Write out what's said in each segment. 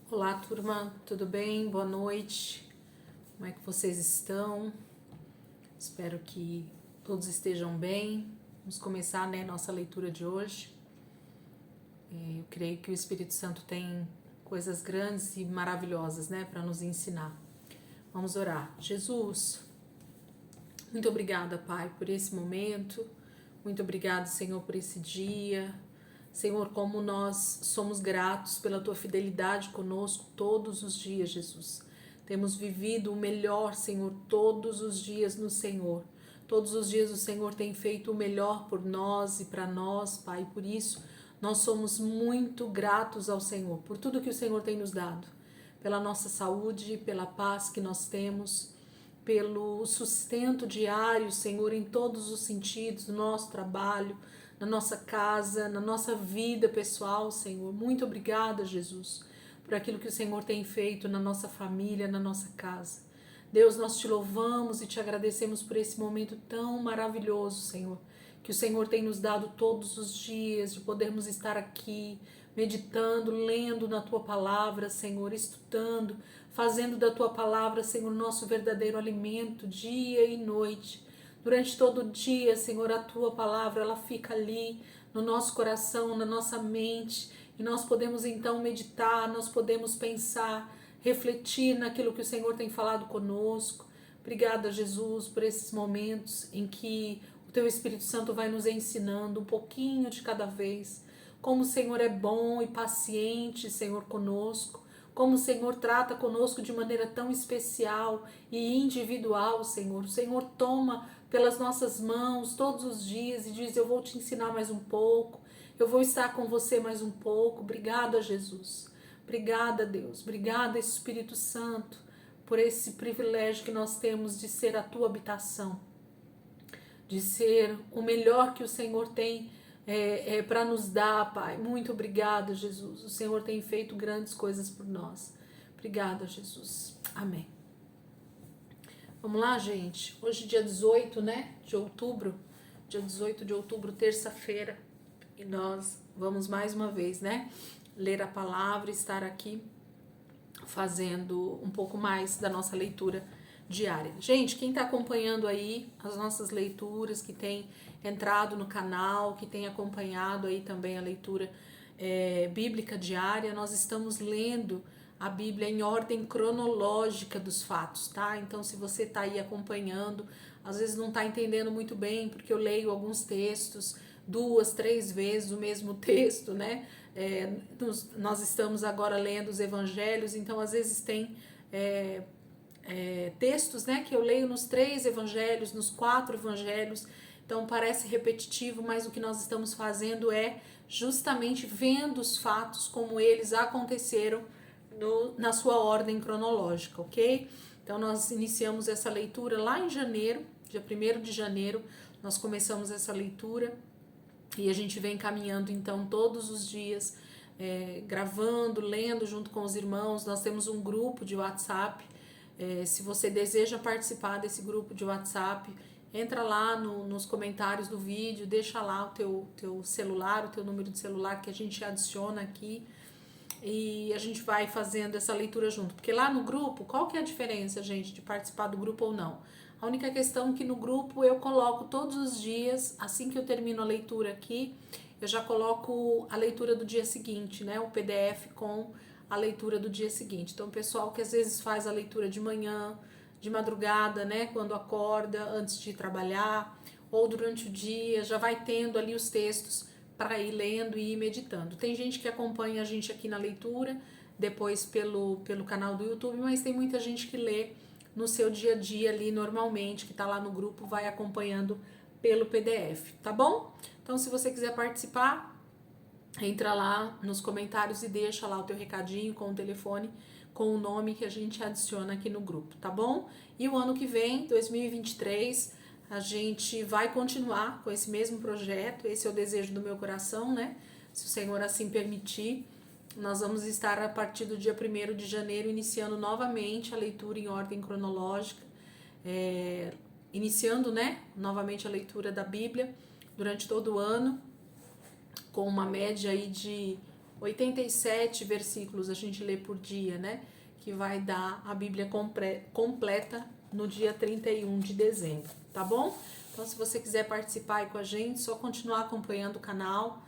Olá, turma, tudo bem? Boa noite. Como é que vocês estão? Espero que todos estejam bem. Vamos começar, nossa leitura de hoje. Eu creio que o Espírito Santo tem coisas grandes e maravilhosas, para nos ensinar. Vamos orar. Jesus, muito obrigada, Pai, por esse momento. Muito obrigada, Senhor, por esse dia. Senhor, como nós somos gratos pela tua fidelidade conosco todos os dias, Jesus. Temos vivido o melhor, Senhor, todos os dias no Senhor. Todos os dias o Senhor tem feito o melhor por nós e para nós, Pai. Por isso, nós somos muito gratos ao Senhor, por tudo que o Senhor tem nos dado. Pela nossa saúde, pela paz que nós temos, pelo sustento diário, Senhor, em todos os sentidos, no nosso trabalho, na nossa casa, na nossa vida pessoal, Senhor. Muito obrigada, Jesus, por aquilo que o Senhor tem feito na nossa família, na nossa casa. Deus, nós te louvamos e te agradecemos por esse momento tão maravilhoso, Senhor, que o Senhor tem nos dado todos os dias, de podermos estar aqui, meditando, lendo na tua palavra, Senhor, estudando, fazendo da tua palavra, Senhor, nosso verdadeiro alimento, dia e noite. Durante todo o dia, Senhor, a tua palavra, ela fica ali no nosso coração, na nossa mente, e nós podemos então meditar, nós podemos pensar, refletir naquilo que o Senhor tem falado conosco. Obrigada, Jesus, por esses momentos em que o teu Espírito Santo vai nos ensinando um pouquinho de cada vez. Como o Senhor é bom e paciente, Senhor, conosco. Como o Senhor trata conosco de maneira tão especial e individual, Senhor. O Senhor toma pelas nossas mãos todos os dias e diz: eu vou te ensinar mais um pouco, eu vou estar com você mais um pouco. Obrigada, Jesus. Obrigada, Deus. Obrigada, Espírito Santo, por esse privilégio que nós temos de ser a tua habitação, de ser o melhor que o Senhor tem para nos dar, Pai. Muito obrigada, Jesus. O Senhor tem feito grandes coisas por nós. Obrigada, Jesus. Amém. Vamos lá, gente. Hoje, dia 18, de outubro. Dia 18 de outubro, terça-feira. E nós vamos mais uma vez, ler a palavra, estar aqui fazendo um pouco mais da nossa leitura diária. Gente, quem está acompanhando aí as nossas leituras, que tem entrado no canal, que tem acompanhado aí também a leitura bíblica diária, nós estamos lendo a Bíblia em ordem cronológica dos fatos, tá? Então, se você está aí acompanhando, às vezes não está entendendo muito bem, porque eu leio alguns textos 2, 3 vezes o mesmo texto, nós estamos agora lendo os evangelhos, então às vezes tem textos, que eu leio nos 3 evangelhos, nos 4 evangelhos, então parece repetitivo, mas o que nós estamos fazendo é justamente vendo os fatos como eles aconteceram na sua ordem cronológica, ok? Então nós iniciamos essa leitura lá em janeiro, dia 1º de janeiro, nós começamos essa leitura e a gente vem caminhando então todos os dias, gravando, lendo junto com os irmãos. Nós temos um grupo de WhatsApp. Se você deseja participar desse grupo de WhatsApp, entra lá nos comentários do vídeo, deixa lá o teu celular, o teu número de celular, que a gente adiciona aqui e a gente vai fazendo essa leitura junto. Porque lá no grupo, qual que é a diferença, gente, de participar do grupo ou não? A única questão é que no grupo eu coloco todos os dias, assim que eu termino a leitura aqui, eu já coloco a leitura do dia seguinte, o PDF com a leitura do dia seguinte. Então, o pessoal que às vezes faz a leitura de manhã, de madrugada, quando acorda, antes de ir trabalhar, ou durante o dia, já vai tendo ali os textos para ir lendo e ir meditando. Tem gente que acompanha a gente aqui na leitura, depois pelo canal do YouTube, mas tem muita gente que lê no seu dia a dia ali normalmente, que está lá no grupo, vai acompanhando pelo PDF, tá bom? Então, se você quiser participar, entra lá nos comentários e deixa lá o teu recadinho com o telefone, com o nome que a gente adiciona aqui no grupo, tá bom? E o ano que vem, 2023, a gente vai continuar com esse mesmo projeto. Esse é o desejo do meu coração, Se o Senhor assim permitir, nós vamos estar a partir do dia 1º de janeiro iniciando novamente a leitura em ordem cronológica, iniciando, novamente a leitura da Bíblia durante todo o ano, com uma média aí de 87 versículos a gente lê por dia, né? Que vai dar a Bíblia completa no dia 31 de dezembro, tá bom? Então, se você quiser participar aí com a gente, só continuar acompanhando o canal.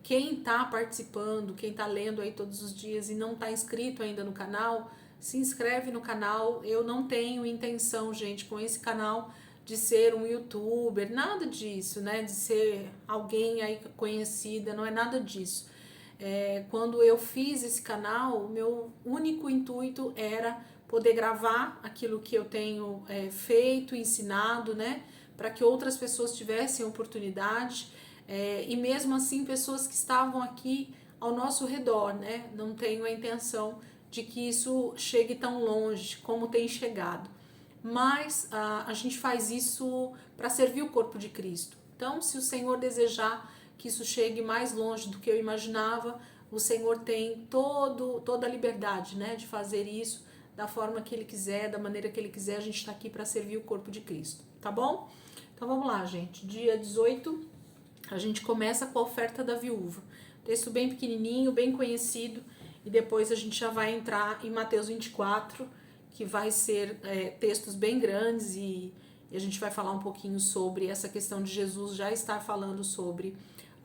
Quem tá participando, quem tá lendo aí todos os dias e não tá inscrito ainda no canal, se inscreve no canal. Eu não tenho intenção, gente, com esse canal de ser um youtuber, nada disso, né? De ser alguém aí conhecida, não é nada disso. Quando eu fiz esse canal, o meu único intuito era poder gravar aquilo que eu tenho feito, ensinado, né? Para que outras pessoas tivessem oportunidade, e mesmo assim pessoas que estavam aqui ao nosso redor, né? Não tenho a intenção de que isso chegue tão longe como tem chegado. Mas a gente faz isso para servir o corpo de Cristo. Então, se o Senhor desejar que isso chegue mais longe do que eu imaginava, o Senhor tem toda a liberdade, né, de fazer isso da forma que Ele quiser, da maneira que Ele quiser. A gente está aqui para servir o corpo de Cristo, tá bom? Então vamos lá, gente. Dia 18, a gente começa com a oferta da viúva. Texto bem pequenininho, bem conhecido, e depois a gente já vai entrar em Mateus 24, que vai ser textos bem grandes, e a gente vai falar um pouquinho sobre essa questão de Jesus já estar falando sobre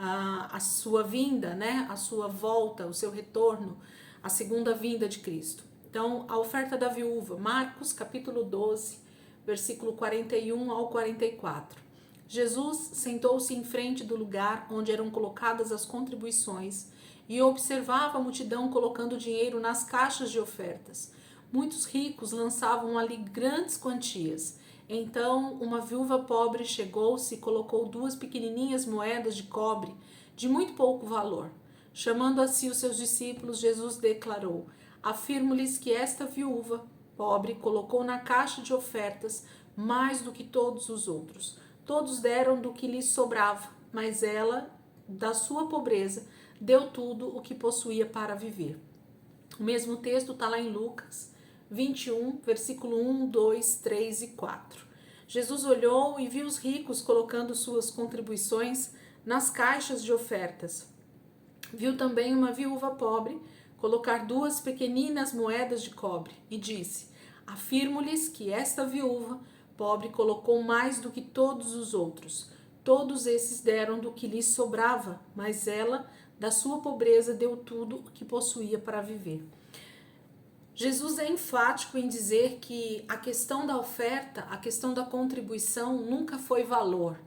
a sua vinda, né? A sua volta, o seu retorno, a segunda vinda de Cristo. Então, a oferta da viúva, Marcos capítulo 12, versículo 41 ao 44. Jesus sentou-se em frente do lugar onde eram colocadas as contribuições e observava a multidão colocando dinheiro nas caixas de ofertas. Muitos ricos lançavam ali grandes quantias. Então, uma viúva pobre chegou-se e colocou 2 pequenininhas moedas de cobre, de muito pouco valor. Chamando a si os seus discípulos, Jesus declarou: afirmo-lhes que esta viúva pobre colocou na caixa de ofertas mais do que todos os outros. Todos deram do que lhes sobrava, mas ela, da sua pobreza, deu tudo o que possuía para viver. O mesmo texto está lá em Lucas 21, versículo 1, 2, 3 e 4. Jesus olhou e viu os ricos colocando suas contribuições nas caixas de ofertas. Viu também uma viúva pobre colocar 2 pequeninas moedas de cobre e disse: afirmo-lhes que esta viúva pobre colocou mais do que todos os outros. Todos esses deram do que lhes sobrava, mas ela, da sua pobreza, deu tudo o que possuía para viver. Jesus é enfático em dizer que a questão da oferta, a questão da contribuição nunca foi valor,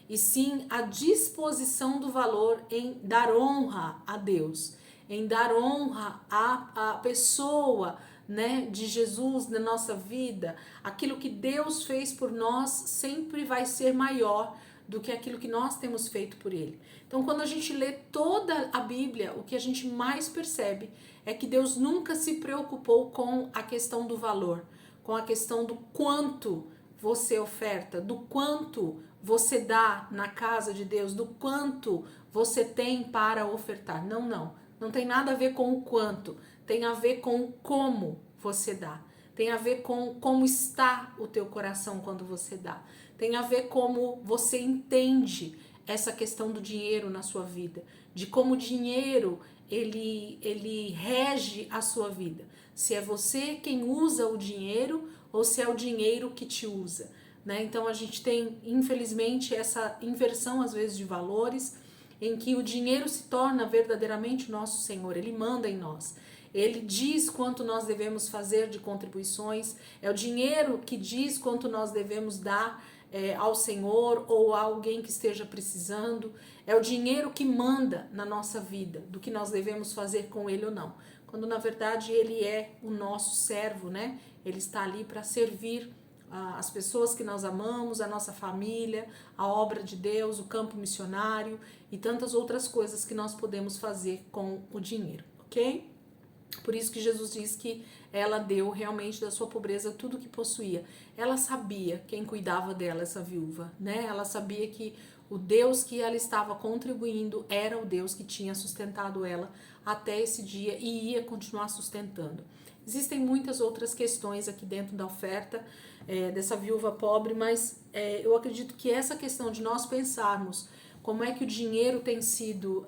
e sim a disposição do valor em dar honra a Deus, em dar honra à pessoa, né, de Jesus na nossa vida. Aquilo que Deus fez por nós sempre vai ser maior do que aquilo que nós temos feito por Ele. Então, quando a gente lê toda a Bíblia, o que a gente mais percebe é que Deus nunca se preocupou com a questão do valor, com a questão do quanto você oferta, do quanto você dá na casa de Deus, do quanto você tem para ofertar. Não tem nada a ver com o quanto, tem a ver com como você dá. Tem a ver com como está o teu coração quando você dá. Tem a ver como você entende essa questão do dinheiro na sua vida, de como o dinheiro ele rege a sua vida. Se é você quem usa o dinheiro ou se é o dinheiro que te usa, né? Então a gente tem, infelizmente, essa inversão às vezes de valores, em que o dinheiro se torna verdadeiramente nosso Senhor, ele manda em nós. Ele diz quanto nós devemos fazer de contribuições, é o dinheiro que diz quanto nós devemos dar ao Senhor ou a alguém que esteja precisando. É o dinheiro que manda na nossa vida, do que nós devemos fazer com ele ou não. Quando na verdade ele é o nosso servo, né? Ele está ali para servir as pessoas que nós amamos, a nossa família, a obra de Deus, o campo missionário e tantas outras coisas que nós podemos fazer com o dinheiro, ok? Por isso que Jesus diz que ela deu realmente da sua pobreza tudo o que possuía. Ela sabia quem cuidava dela, essa viúva, né? Ela sabia que o Deus que ela estava contribuindo era o Deus que tinha sustentado ela até esse dia e ia continuar sustentando. Existem muitas outras questões aqui dentro da oferta dessa viúva pobre, mas eu acredito que essa questão de nós pensarmos como é que o dinheiro tem sido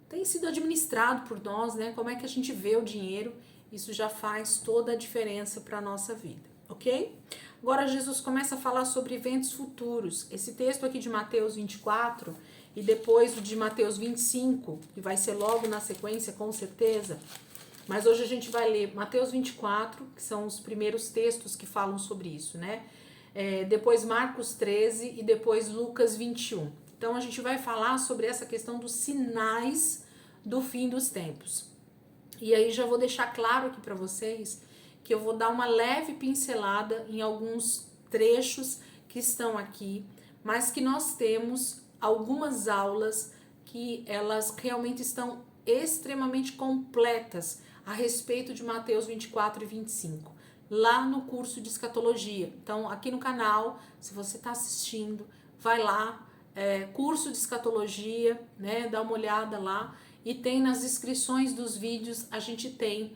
tem sido administrado por nós, né? Como é que a gente vê o dinheiro, isso já faz toda a diferença para a nossa vida, ok? Agora Jesus começa a falar sobre eventos futuros. Esse texto aqui de Mateus 24 e depois o de Mateus 25, que vai ser logo na sequência, com certeza. Mas hoje a gente vai ler Mateus 24, que são os primeiros textos que falam sobre isso, né? Depois Marcos 13 e depois Lucas 21. Então a gente vai falar sobre essa questão dos sinais do fim dos tempos. E aí já vou deixar claro aqui para vocês que eu vou dar uma leve pincelada em alguns trechos que estão aqui, mas que nós temos algumas aulas que elas realmente estão extremamente completas a respeito de Mateus 24 e 25, lá no curso de escatologia. Então, aqui no canal, se você está assistindo, vai lá, curso de escatologia, né? Dá uma olhada lá e tem nas descrições dos vídeos, a gente tem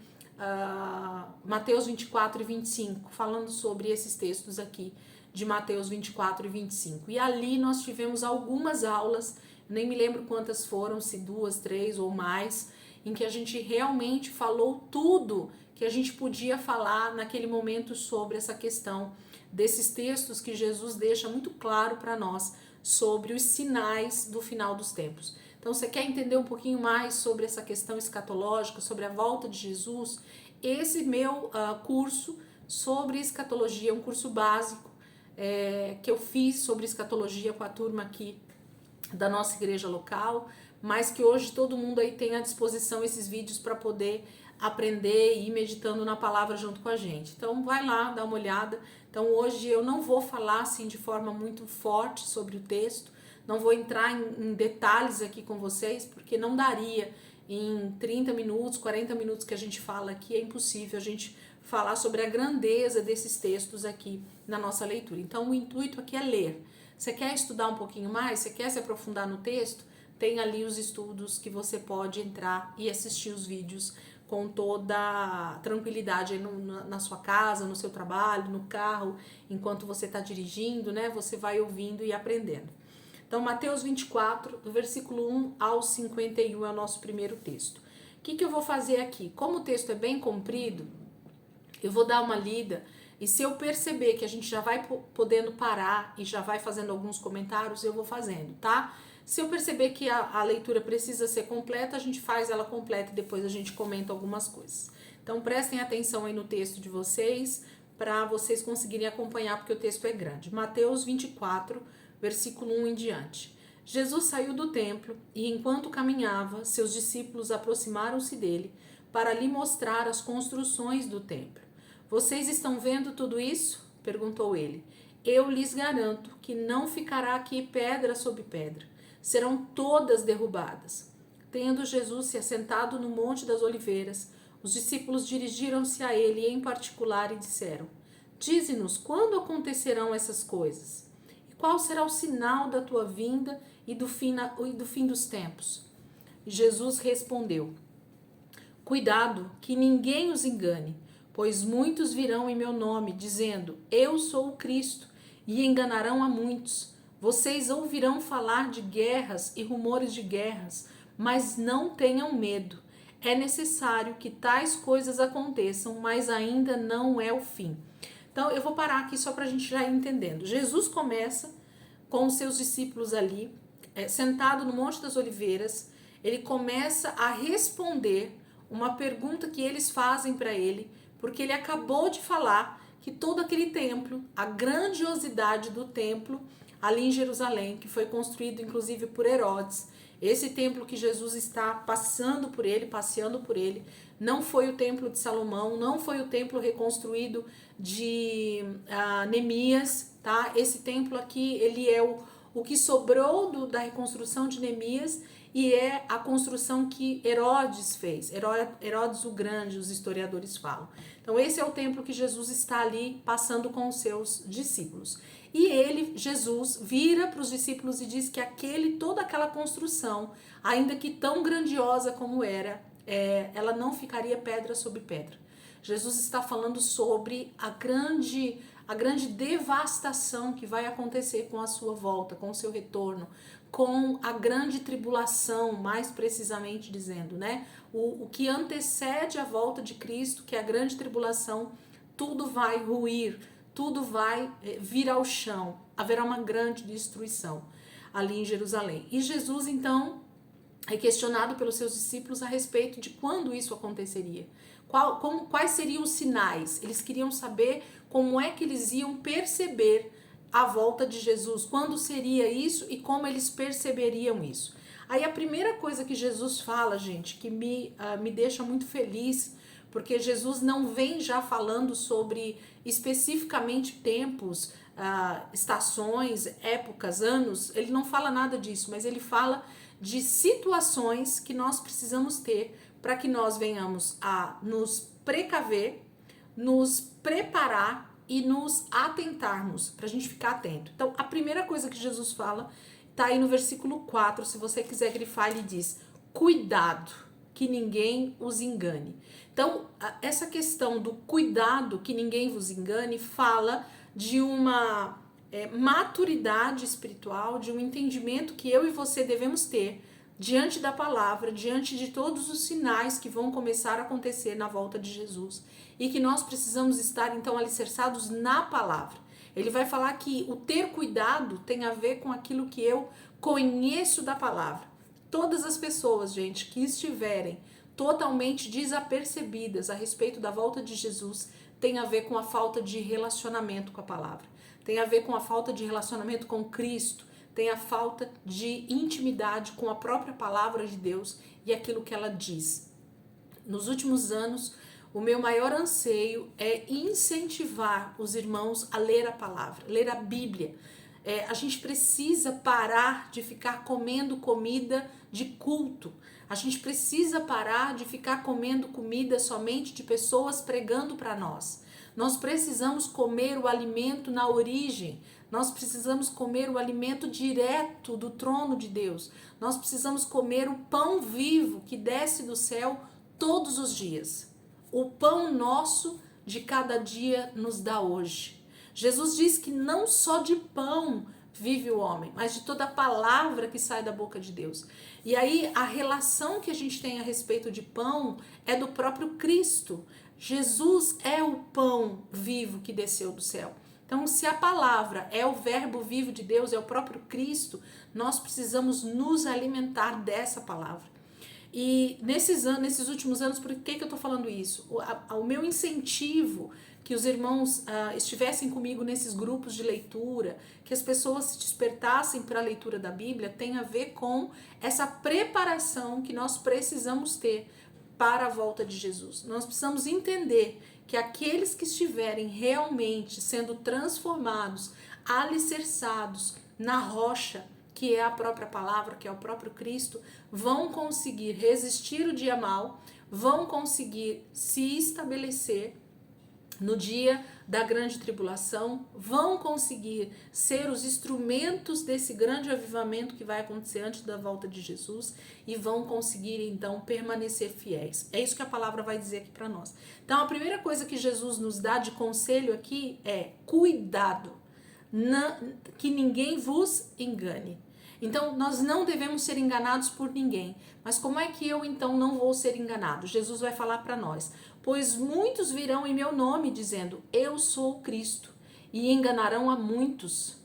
Mateus 24 e 25, falando sobre esses textos aqui de Mateus 24 e 25. E ali nós tivemos algumas aulas, nem me lembro quantas foram, se 2, 3 ou mais, em que a gente realmente falou tudo que a gente podia falar naquele momento sobre essa questão desses textos que Jesus deixa muito claro para nós sobre os sinais do final dos tempos. Então, você quer entender um pouquinho mais sobre essa questão escatológica, sobre a volta de Jesus? Esse meu curso sobre escatologia, um curso básico que eu fiz sobre escatologia com a turma aqui da nossa igreja local, mas que hoje todo mundo aí tem à disposição esses vídeos para poder aprender e ir meditando na palavra junto com a gente. Então vai lá, dá uma olhada. Então hoje eu não vou falar assim de forma muito forte sobre o texto, não vou entrar em detalhes aqui com vocês, porque não daria em 30 minutos, 40 minutos que a gente fala aqui, é impossível a gente falar sobre a grandeza desses textos aqui na nossa leitura. Então o intuito aqui é ler. Você quer estudar um pouquinho mais? Você quer se aprofundar no texto? Tem ali os estudos que você pode entrar e assistir os vídeos com toda a tranquilidade aí na sua casa, no seu trabalho, no carro, enquanto você está dirigindo, né? Você vai ouvindo e aprendendo. Então, Mateus 24, do versículo 1 ao 51 é o nosso primeiro texto. O que eu vou fazer aqui? Como o texto é bem comprido, eu vou dar uma lida e se eu perceber que a gente já vai podendo parar e já vai fazendo alguns comentários, eu vou fazendo, tá? Se eu perceber que a leitura precisa ser completa, a gente faz ela completa e depois a gente comenta algumas coisas. Então prestem atenção aí no texto de vocês, para vocês conseguirem acompanhar, porque o texto é grande. Mateus 24, versículo 1 em diante. Jesus saiu do templo e, enquanto caminhava, seus discípulos aproximaram-se dele para lhe mostrar as construções do templo. Vocês estão vendo tudo isso? Perguntou ele. Eu lhes garanto que não ficará aqui pedra sobre pedra. Serão todas derrubadas. Tendo Jesus se assentado no Monte das Oliveiras, os discípulos dirigiram-se a ele em particular e disseram: Dize-nos quando acontecerão essas coisas? E qual será o sinal da tua vinda e do fim dos tempos? E Jesus respondeu: Cuidado, que ninguém os engane, pois muitos virão em meu nome, dizendo: Eu sou o Cristo, e enganarão a muitos. Vocês ouvirão falar de guerras e rumores de guerras, mas não tenham medo. É necessário que tais coisas aconteçam, mas ainda não é o fim. Então, eu vou parar aqui só para a gente já ir entendendo. Jesus começa com os seus discípulos ali, sentado no Monte das Oliveiras. Ele começa a responder uma pergunta que eles fazem para ele, porque ele acabou de falar que todo aquele templo, a grandiosidade do templo ali em Jerusalém, que foi construído inclusive por Herodes, esse templo que Jesus está passeando por ele, não foi o templo de Salomão, não foi o templo reconstruído de Neemias, tá? Esse templo aqui, ele é o que sobrou da reconstrução de Neemias e é a construção que Herodes fez, Herodes o Grande, os historiadores falam. Então esse é o templo que Jesus está ali passando com os seus discípulos. E ele, Jesus, vira para os discípulos e diz que toda aquela construção, ainda que tão grandiosa como era, ela não ficaria pedra sobre pedra. Jesus está falando sobre a grande devastação que vai acontecer com a sua volta, com o seu retorno, com a grande tribulação, mais precisamente dizendo, né? O que antecede a volta de Cristo, que é a grande tribulação, tudo vai ruir, tudo vai vir ao chão, haverá uma grande destruição ali em Jerusalém. E Jesus, então, é questionado pelos seus discípulos a respeito de quando isso aconteceria. Quais seriam os sinais? Eles queriam saber como é que eles iam perceber a volta de Jesus, quando seria isso e como eles perceberiam isso. Aí a primeira coisa que Jesus fala, gente, que me deixa muito feliz, porque Jesus não vem já falando sobre especificamente tempos, estações, épocas, anos, ele não fala nada disso, mas ele fala de situações que nós precisamos ter para que nós venhamos a nos precaver, nos preparar e nos atentarmos, para a gente ficar atento. Então, a primeira coisa que Jesus fala está aí no versículo 4, se você quiser grifar, ele diz: cuidado, que ninguém os engane. Então, essa questão do cuidado, que ninguém vos engane, fala de uma maturidade espiritual, de um entendimento que eu e você devemos ter diante da palavra, diante de todos os sinais que vão começar a acontecer na volta de Jesus, e que nós precisamos estar então alicerçados na palavra. Ele vai falar que o ter cuidado tem a ver com aquilo que eu conheço da palavra. Todas as pessoas, gente, que estiverem totalmente desapercebidas a respeito da volta de Jesus, tem a ver com a falta de relacionamento com a palavra, tem a ver com a falta de relacionamento com Cristo, tem a falta de intimidade com a própria palavra de Deus e aquilo que ela diz. Nos últimos anos, o meu maior anseio é incentivar os irmãos a ler a palavra, ler a Bíblia. A gente precisa parar de ficar comendo comida de culto. A gente precisa parar de ficar comendo comida somente de pessoas pregando para nós. Nós precisamos comer o alimento na origem. Nós precisamos comer o alimento direto do trono de Deus. Nós precisamos comer o pão vivo que desce do céu todos os dias. O pão nosso de cada dia nos dá hoje. Jesus diz que não só de pão vive o homem, mas de toda a palavra que sai da boca de Deus. E aí a relação que a gente tem a respeito de pão é do próprio Cristo. Jesus é o pão vivo que desceu do céu. Então, se a palavra é o verbo vivo de Deus, é o próprio Cristo, nós precisamos nos alimentar dessa palavra. E nesses últimos anos, por que eu estou falando isso? O meu incentivo que os irmãos estivessem comigo nesses grupos de leitura, que as pessoas se despertassem para a leitura da Bíblia, tem a ver com essa preparação que nós precisamos ter para a volta de Jesus. Nós precisamos entender que aqueles que estiverem realmente sendo transformados, alicerçados na rocha, que é a própria palavra, que é o próprio Cristo, vão conseguir resistir o dia mau, vão conseguir se estabelecer no dia da grande tribulação, vão conseguir ser os instrumentos desse grande avivamento que vai acontecer antes da volta de Jesus e vão conseguir então permanecer fiéis. É isso que a palavra vai dizer aqui para nós. Então a primeira coisa que Jesus nos dá de conselho aqui é cuidado, que ninguém vos engane. Então, nós não devemos ser enganados por ninguém. Mas como é que eu, então, não vou ser enganado? Jesus vai falar para nós: pois muitos virão em meu nome, dizendo, eu sou o Cristo, e enganarão a muitos.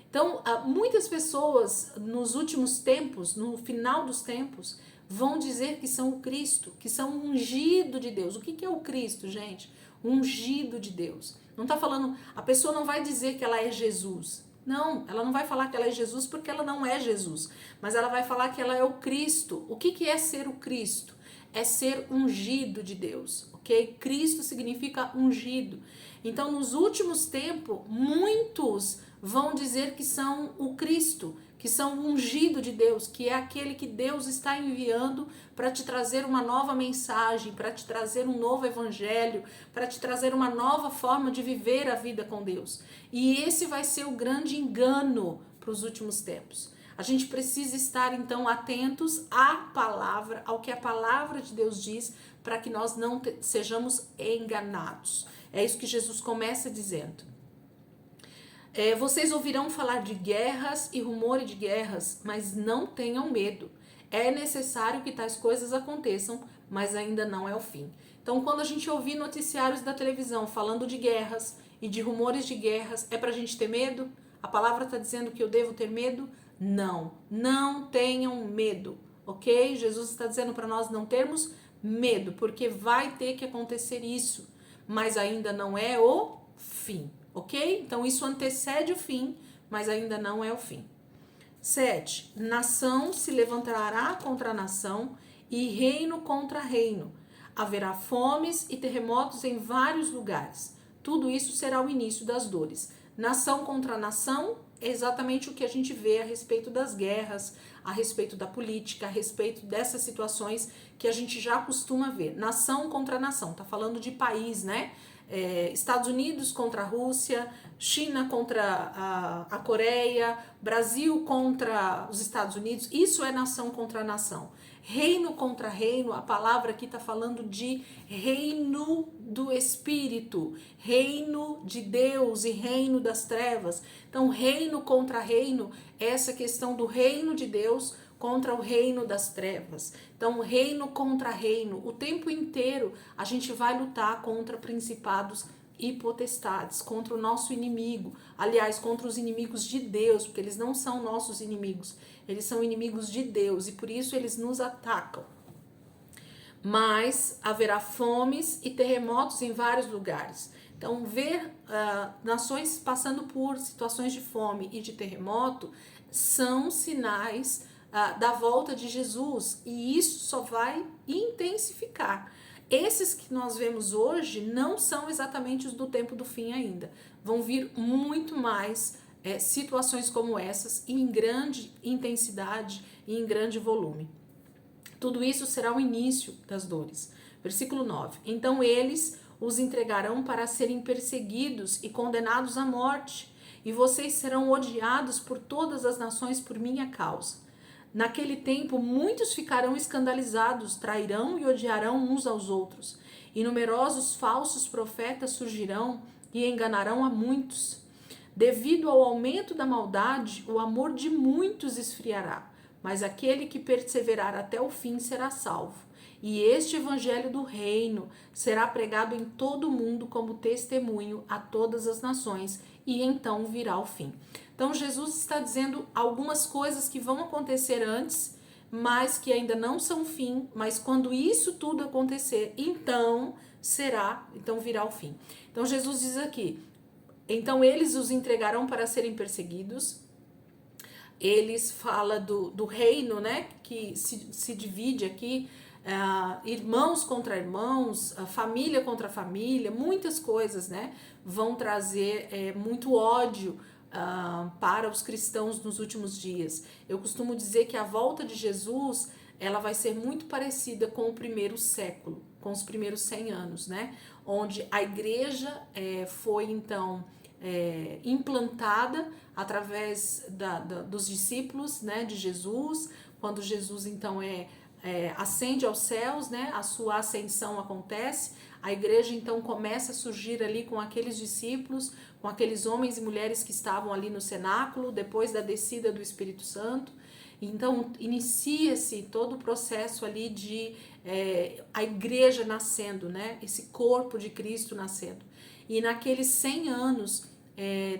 Então, muitas pessoas, nos últimos tempos, no final dos tempos, vão dizer que são o Cristo, que são o ungido de Deus. O que é o Cristo, gente? O ungido de Deus. Não está falando, a pessoa não vai dizer que ela é Jesus. Não, ela não vai falar que ela é Jesus porque ela não é Jesus, mas ela vai falar que ela é o Cristo. O que é ser o Cristo? É ser ungido de Deus, ok? Cristo significa ungido. Então, nos últimos tempos, muitos vão dizer que são o Cristo, que são o ungido de Deus, que é aquele que Deus está enviando para te trazer uma nova mensagem, para te trazer um novo evangelho, para te trazer uma nova forma de viver a vida com Deus. E esse vai ser o grande engano para os últimos tempos. A gente precisa estar então atentos à palavra, ao que a palavra de Deus diz, para que nós não sejamos enganados. É isso que Jesus começa dizendo. Vocês ouvirão falar de guerras e rumores de guerras, mas não tenham medo. É necessário que tais coisas aconteçam, mas ainda não é o fim. Então, quando a gente ouvir noticiários da televisão falando de guerras e de rumores de guerras, é pra gente ter medo? A palavra está dizendo que eu devo ter medo? Não, não tenham medo, ok? Jesus está dizendo para nós não termos medo, porque vai ter que acontecer isso, mas ainda não é o fim, ok? Então isso antecede o fim, mas ainda não é o fim. 7. Nação se levantará contra nação e reino contra reino. Haverá fomes e terremotos em vários lugares. Tudo isso será o início das dores. Nação contra nação é exatamente o que a gente vê a respeito das guerras, a respeito da política, a respeito dessas situações que a gente já costuma ver. Nação contra nação, tá falando de país, né? Estados Unidos contra a Rússia, China contra a Coreia, Brasil contra os Estados Unidos, isso é nação contra nação. Reino contra reino, a palavra aqui está falando de reino do Espírito, reino de Deus e reino das trevas. Então, reino contra reino, essa questão do reino de Deus contra o reino das trevas. Então, reino contra reino, o tempo inteiro a gente vai lutar contra principados e potestades, contra o nosso inimigo, aliás, contra os inimigos de Deus, porque eles não são nossos inimigos, eles são inimigos de Deus e por isso eles nos atacam. Mas haverá fomes e terremotos em vários lugares. Então, ver nações passando por situações de fome e de terremoto são sinais da volta de Jesus, e isso só vai intensificar. Esses que nós vemos hoje não são exatamente os do tempo do fim ainda. Vão vir muito mais situações como essas, em grande intensidade e em grande volume. Tudo isso será o início das dores. Versículo 9. Então eles os entregarão para serem perseguidos e condenados à morte, e vocês serão odiados por todas as nações por minha causa. Naquele tempo, muitos ficarão escandalizados, trairão e odiarão uns aos outros. E numerosos falsos profetas surgirão e enganarão a muitos. Devido ao aumento da maldade, o amor de muitos esfriará, mas aquele que perseverar até o fim será salvo. E este evangelho do reino será pregado em todo o mundo como testemunho a todas as nações, e então virá o fim. Então Jesus está dizendo algumas coisas que vão acontecer antes, mas que ainda não são fim, mas quando isso tudo acontecer, então virá o fim. Então Jesus diz aqui, então eles os entregarão para serem perseguidos. Eles falam do reino, né, que se divide aqui, irmãos contra irmãos, família contra família, muitas coisas, né, vão trazer muito ódio para os cristãos nos últimos dias. Eu costumo dizer que a volta de Jesus, ela vai ser muito parecida com o primeiro século, com os primeiros 100 anos, né, onde a igreja foi então implantada através dos discípulos, né, de Jesus. Quando Jesus então ascende aos céus, né, a sua ascensão acontece, a igreja então começa a surgir ali com aqueles discípulos, com aqueles homens e mulheres que estavam ali no cenáculo, depois da descida do Espírito Santo. Então inicia-se todo o processo ali de a igreja nascendo, né, esse corpo de Cristo nascendo. E naqueles 100 anos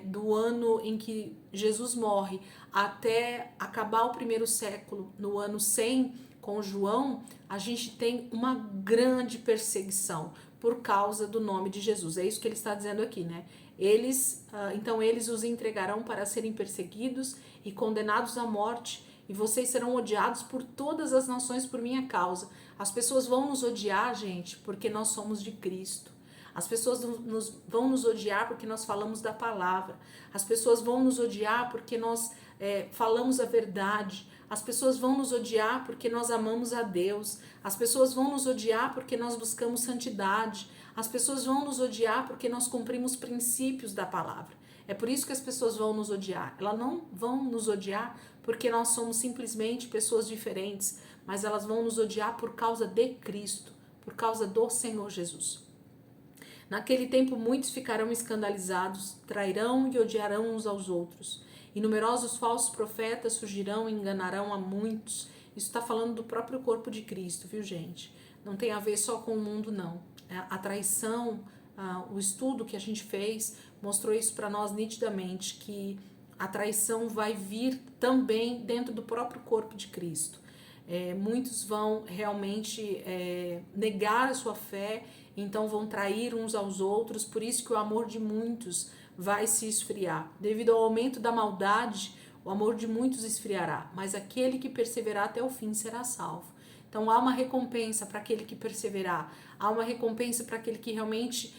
do ano em que Jesus morre até acabar o primeiro século, no ano 100 com João, a gente tem uma grande perseguição por causa do nome de Jesus. É isso que ele está dizendo aqui, né? Então eles os entregarão para serem perseguidos e condenados à morte, e vocês serão odiados por todas as nações por minha causa. As pessoas vão nos odiar, gente, porque nós somos de Cristo. As pessoas vão nos odiar porque nós falamos da palavra. As pessoas vão nos odiar porque nós falamos a verdade. As pessoas vão nos odiar porque nós amamos a Deus. As pessoas vão nos odiar porque nós buscamos santidade. As pessoas vão nos odiar porque nós cumprimos princípios da palavra. É por isso que as pessoas vão nos odiar. Elas não vão nos odiar porque nós somos simplesmente pessoas diferentes, mas elas vão nos odiar por causa de Cristo, por causa do Senhor Jesus. Naquele tempo muitos ficarão escandalizados, trairão e odiarão uns aos outros. E numerosos falsos profetas surgirão e enganarão a muitos. Isso está falando do próprio corpo de Cristo, viu, gente? Não tem a ver só com o mundo, não. A traição, o estudo que a gente fez mostrou isso para nós nitidamente, que a traição vai vir também dentro do próprio corpo de Cristo. Muitos vão realmente negar a sua fé, então vão trair uns aos outros, por isso que o amor de muitos vai se esfriar. Devido ao aumento da maldade, o amor de muitos esfriará, mas aquele que perseverar até o fim será salvo. Então há uma recompensa para aquele que perseverar, há uma recompensa para aquele que realmente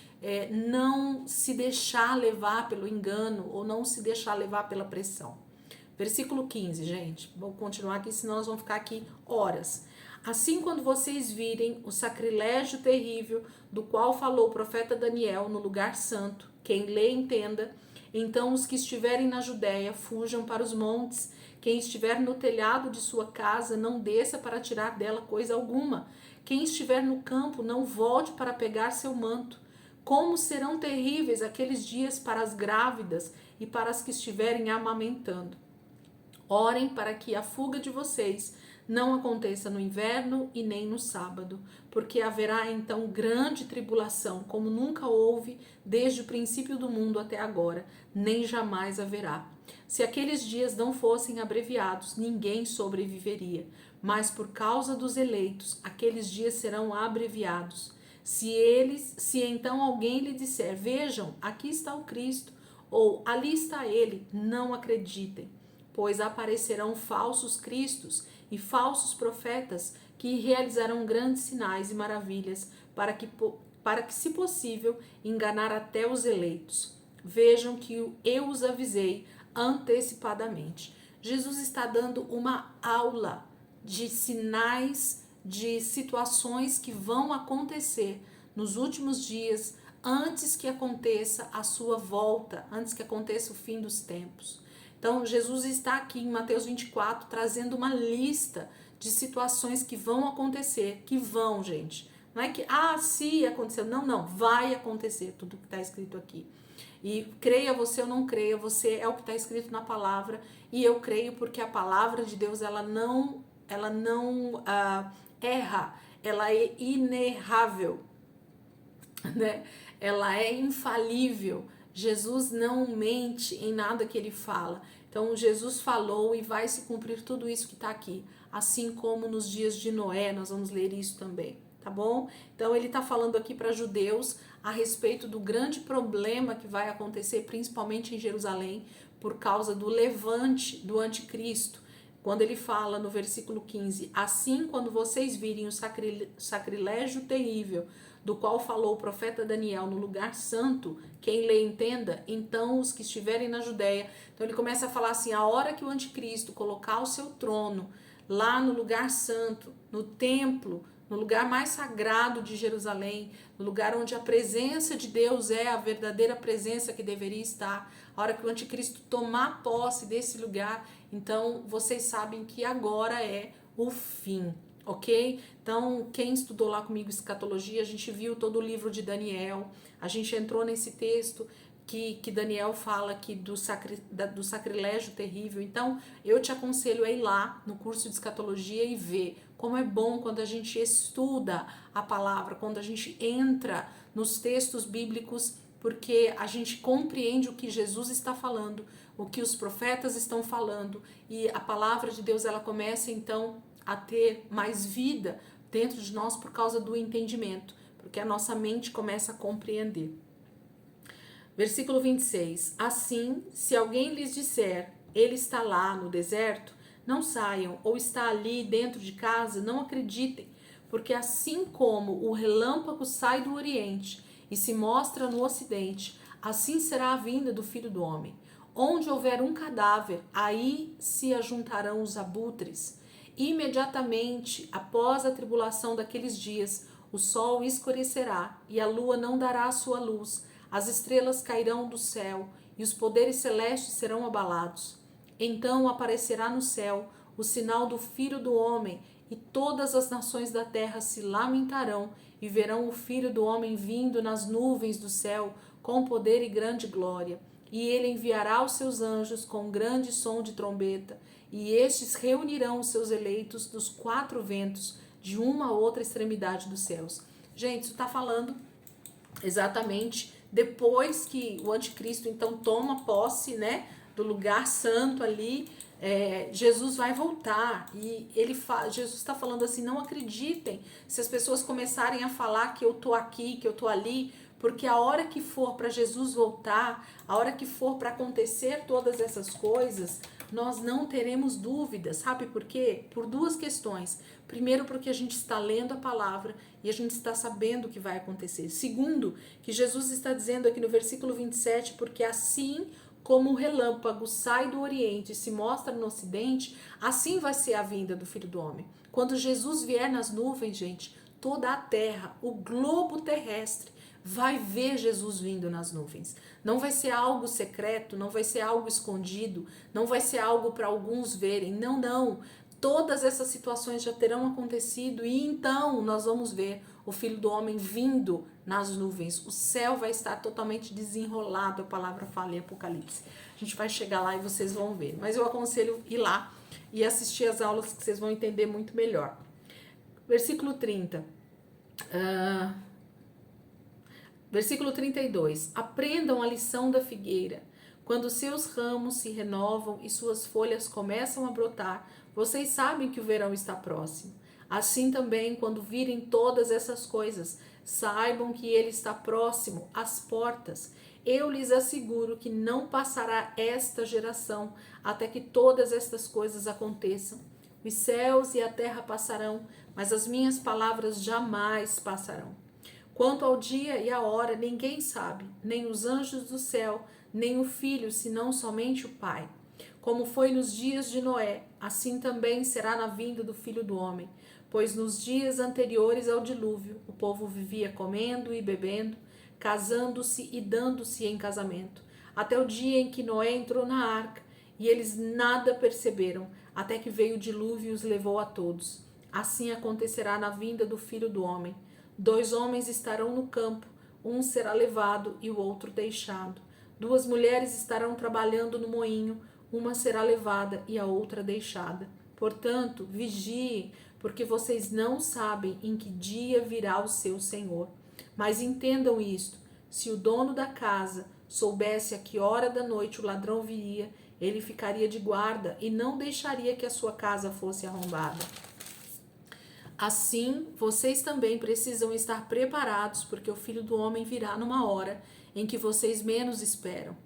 não se deixar levar pelo engano ou não se deixar levar pela pressão. Versículo 15, gente. Vou continuar aqui, senão nós vamos ficar aqui horas. Assim, quando vocês virem o sacrilégio terrível do qual falou o profeta Daniel no lugar santo, quem lê entenda, então os que estiverem na Judéia fujam para os montes. Quem estiver no telhado de sua casa não desça para tirar dela coisa alguma. Quem estiver no campo não volte para pegar seu manto. Como serão terríveis aqueles dias para as grávidas e para as que estiverem amamentando. Orem para que a fuga de vocês não aconteça no inverno e nem no sábado, porque haverá então grande tribulação, como nunca houve desde o princípio do mundo até agora, nem jamais haverá. Se aqueles dias não fossem abreviados, ninguém sobreviveria, mas por causa dos eleitos, aqueles dias serão abreviados. Se então alguém lhe disser, vejam, aqui está o Cristo, ou ali está ele, não acreditem, pois aparecerão falsos cristos e falsos profetas que realizarão grandes sinais e maravilhas para que, se possível, enganar até os eleitos. Vejam que eu os avisei antecipadamente. Jesus está dando uma aula de sinais, de situações que vão acontecer nos últimos dias, antes que aconteça a sua volta, antes que aconteça o fim dos tempos. Então, Jesus está aqui em Mateus 24 trazendo uma lista de situações que vão acontecer, que vão, gente. Não é que, se aconteceu. Não, vai acontecer tudo que está escrito aqui. E creia você ou não creia, você é o que está escrito na palavra, e eu creio porque a palavra de Deus, ela não erra, ela é inerrável, né? Ela é infalível. Jesus não mente em nada que ele fala. Então, Jesus falou e vai se cumprir tudo isso que está aqui. Assim como nos dias de Noé, nós vamos ler isso também, tá bom? Então, ele está falando aqui para judeus a respeito do grande problema que vai acontecer, principalmente em Jerusalém, por causa do levante do anticristo. Quando ele fala no versículo 15, assim quando vocês virem o sacrilégio terrível do qual falou o profeta Daniel no lugar santo, quem lê entenda, então os que estiverem na Judéia. Então ele começa a falar assim, a hora que o anticristo colocar o seu trono lá no lugar santo, no templo, no lugar mais sagrado de Jerusalém, no lugar onde a presença de Deus é a verdadeira presença que deveria estar, a hora que o anticristo tomar posse desse lugar, então vocês sabem que agora é o fim. Ok? Então, quem estudou lá comigo escatologia, a gente viu todo o livro de Daniel, a gente entrou nesse texto que Daniel fala aqui do sacrilégio terrível. Então, eu te aconselho a ir lá no curso de escatologia e ver como é bom quando a gente estuda a palavra, quando a gente entra nos textos bíblicos, porque a gente compreende o que Jesus está falando, o que os profetas estão falando, e a palavra de Deus, ela começa então a ter mais vida dentro de nós por causa do entendimento, porque a nossa mente começa a compreender. Versículo 26. Assim, se alguém lhes disser, ele está lá no deserto, não saiam, ou está ali dentro de casa, não acreditem, porque assim como o relâmpago sai do oriente e se mostra no ocidente, assim será a vinda do Filho do Homem. Onde houver um cadáver, aí se ajuntarão os abutres. Imediatamente após a tribulação daqueles dias, o sol escurecerá e a lua não dará a sua luz, as estrelas cairão do céu e os poderes celestes serão abalados. Então aparecerá no céu o sinal do Filho do Homem, e todas as nações da terra se lamentarão e verão o Filho do Homem vindo nas nuvens do céu com poder e grande glória. E ele enviará os seus anjos com grande som de trombeta, e estes reunirão os seus eleitos dos quatro ventos, de uma a outra extremidade dos céus. Gente, isso está falando exatamente depois que o anticristo então toma posse, né, do lugar santo ali. Jesus vai voltar e Jesus está falando assim: não acreditem se as pessoas começarem a falar que eu tô aqui, que eu tô ali, porque a hora que for para Jesus voltar, a hora que for para acontecer todas essas coisas, nós não teremos dúvidas. Sabe por quê? Por duas questões. Primeiro, porque a gente está lendo a palavra e a gente está sabendo o que vai acontecer. Segundo, que Jesus está dizendo aqui no versículo 27, porque assim como o relâmpago sai do Oriente e se mostra no Ocidente, assim vai ser a vinda do Filho do Homem. Quando Jesus vier nas nuvens, gente, toda a terra, o globo terrestre, vai ver Jesus vindo nas nuvens. Não vai ser algo secreto, não vai ser algo escondido, não vai ser algo para alguns verem. Não, não. Todas essas situações já terão acontecido e então nós vamos ver o Filho do Homem vindo nas nuvens. O céu vai estar totalmente desenrolado, a palavra fala em Apocalipse. A gente vai chegar lá e vocês vão ver. Mas eu aconselho ir lá e assistir as aulas que vocês vão entender muito melhor. Versículo 30. Versículo 32. Aprendam a lição da figueira. Quando seus ramos se renovam e suas folhas começam a brotar, vocês sabem que o verão está próximo. Assim também, quando virem todas essas coisas, saibam que ele está próximo, às portas. Eu lhes asseguro que não passará esta geração até que todas estas coisas aconteçam. Os céus e a terra passarão, mas as minhas palavras jamais passarão. Quanto ao dia e à hora, ninguém sabe, nem os anjos do céu, nem o Filho, senão somente o Pai. Como foi nos dias de Noé, assim também será na vinda do Filho do Homem. Pois nos dias anteriores ao dilúvio, o povo vivia comendo e bebendo, casando-se e dando-se em casamento, até o dia em que Noé entrou na arca, e eles nada perceberam, até que veio o dilúvio e os levou a todos. Assim acontecerá na vinda do Filho do Homem. 2 homens estarão no campo, um será levado e o outro deixado. 2 mulheres estarão trabalhando no moinho, uma será levada e a outra deixada. Portanto, vigiem, porque vocês não sabem em que dia virá o seu Senhor. Mas entendam isto: se o dono da casa soubesse a que hora da noite o ladrão viria, ele ficaria de guarda e não deixaria que a sua casa fosse arrombada. Assim, vocês também precisam estar preparados, porque o Filho do Homem virá numa hora em que vocês menos esperam.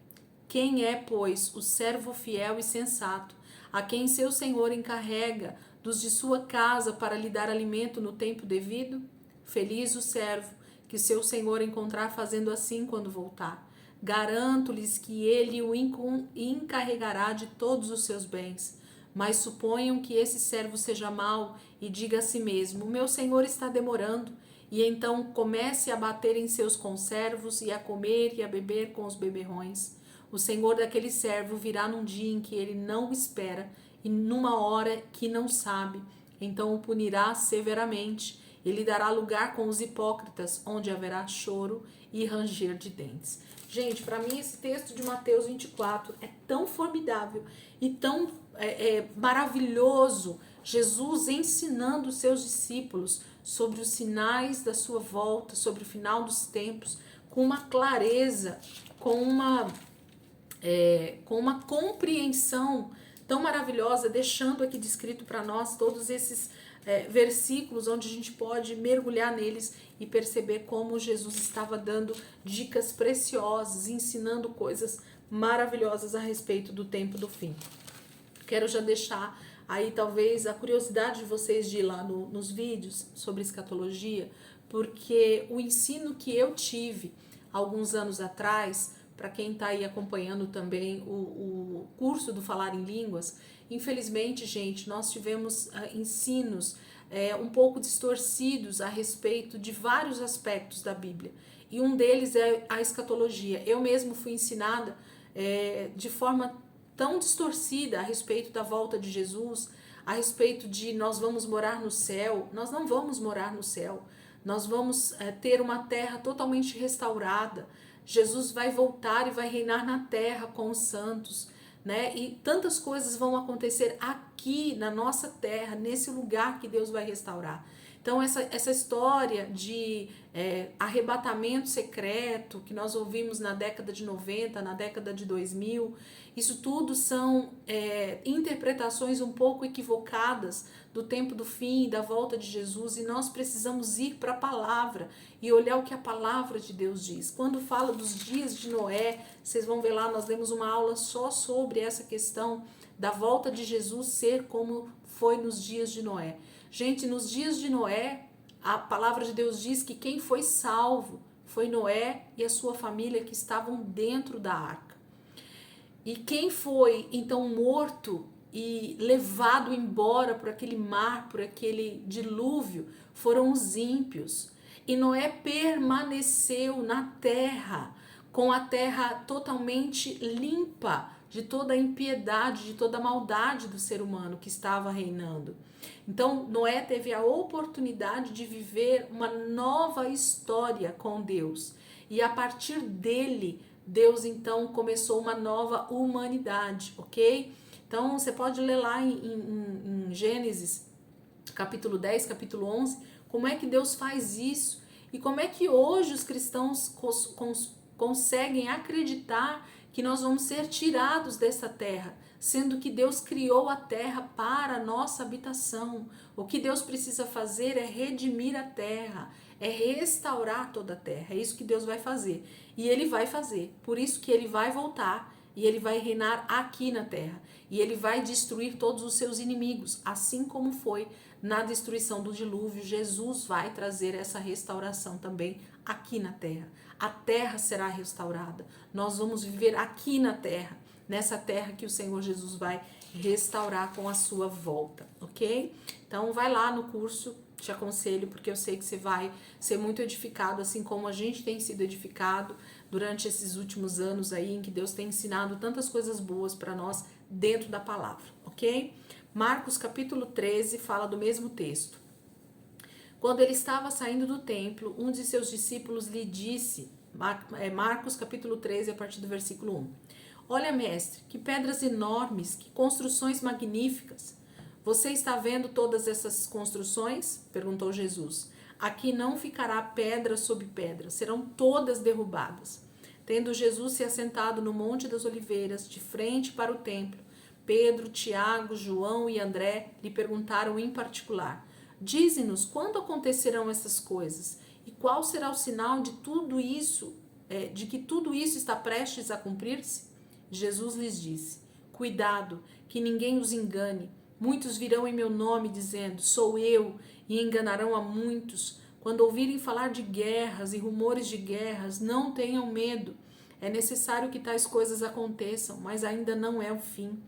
Quem é, pois, o servo fiel e sensato, a quem seu senhor encarrega dos de sua casa para lhe dar alimento no tempo devido? Feliz o servo que seu senhor encontrar fazendo assim quando voltar. Garanto-lhes que ele o encarregará de todos os seus bens. Mas suponham que esse servo seja mau e diga a si mesmo: meu senhor está demorando, e então comece a bater em seus conservos e a comer e a beber com os beberrões. O senhor daquele servo virá num dia em que ele não espera e numa hora que não sabe. Então o punirá severamente e lhe dará lugar com os hipócritas, onde haverá choro e ranger de dentes. Gente, para mim esse texto de Mateus 24 é tão formidável e tão maravilhoso. Jesus ensinando os seus discípulos sobre os sinais da sua volta, sobre o final dos tempos, com uma clareza, com uma compreensão tão maravilhosa, deixando aqui descrito para nós todos esses versículos onde a gente pode mergulhar neles e perceber como Jesus estava dando dicas preciosas, ensinando coisas maravilhosas a respeito do tempo do fim. Quero já deixar aí talvez a curiosidade de vocês de ir lá nos vídeos sobre escatologia, porque o ensino que eu tive alguns anos atrás, para quem está aí acompanhando também o curso do Falar em Línguas, infelizmente, gente, nós tivemos ensinos um pouco distorcidos a respeito de vários aspectos da Bíblia. E um deles é a escatologia. Eu mesmo fui ensinada de forma tão distorcida a respeito da volta de Jesus, a respeito de nós vamos morar no céu. Nós não vamos morar no céu. Nós vamos ter uma terra totalmente restaurada. Jesus vai voltar e vai reinar na terra com os santos, né? E tantas coisas vão acontecer aqui na nossa terra, nesse lugar que Deus vai restaurar. Então essa história de arrebatamento secreto que nós ouvimos na década de 90, na década de 2000, isso tudo são interpretações um pouco equivocadas do tempo do fim, da volta de Jesus, e nós precisamos ir para a palavra e olhar o que a palavra de Deus diz. Quando fala dos dias de Noé, vocês vão ver lá, nós demos uma aula só sobre essa questão da volta de Jesus ser como foi nos dias de Noé. Gente, nos dias de Noé, a palavra de Deus diz que quem foi salvo foi Noé e a sua família que estavam dentro da arca. E quem foi então morto e levado embora por aquele mar, por aquele dilúvio, foram os ímpios. E Noé permaneceu na terra, com a terra totalmente limpa de toda a impiedade, de toda a maldade do ser humano que estava reinando. Então, Noé teve a oportunidade de viver uma nova história com Deus. E a partir dele, Deus então começou uma nova humanidade, ok? Então, você pode ler lá em Gênesis, capítulo 10, capítulo 11, como é que Deus faz isso e como é que hoje os cristãos conseguem acreditar que nós vamos ser tirados dessa terra, sendo que Deus criou a terra para a nossa habitação. O que Deus precisa fazer é redimir a terra, é restaurar toda a terra. É isso que Deus vai fazer. E Ele vai fazer. Por isso que Ele vai voltar e Ele vai reinar aqui na terra. E Ele vai destruir todos os seus inimigos, assim como foi na destruição do dilúvio. Jesus vai trazer essa restauração também aqui na terra. A terra será restaurada. Nós vamos viver aqui na terra, nessa terra que o Senhor Jesus vai restaurar com a sua volta, ok? Então vai lá no curso, te aconselho, porque eu sei que você vai ser muito edificado, assim como a gente tem sido edificado durante esses últimos anos aí, em que Deus tem ensinado tantas coisas boas para nós dentro da palavra, ok? Marcos capítulo 13 fala do mesmo texto. Quando ele estava saindo do templo, um de seus discípulos lhe disse, Marcos capítulo 13, a partir do versículo 1. Olha, mestre, que pedras enormes, que construções magníficas. Você está vendo todas essas construções? Perguntou Jesus. Aqui não ficará pedra sobre pedra, serão todas derrubadas. Tendo Jesus se assentado no Monte das Oliveiras, de frente para o templo, Pedro, Tiago, João e André lhe perguntaram em particular: dize-nos quando acontecerão essas coisas e qual será o sinal de tudo isso, de que tudo isso está prestes a cumprir-se? Jesus lhes disse: cuidado, que ninguém os engane. Muitos virão em meu nome dizendo: sou eu, e enganarão a muitos. Quando ouvirem falar de guerras e rumores de guerras, não tenham medo. É necessário que tais coisas aconteçam, mas ainda não é o fim.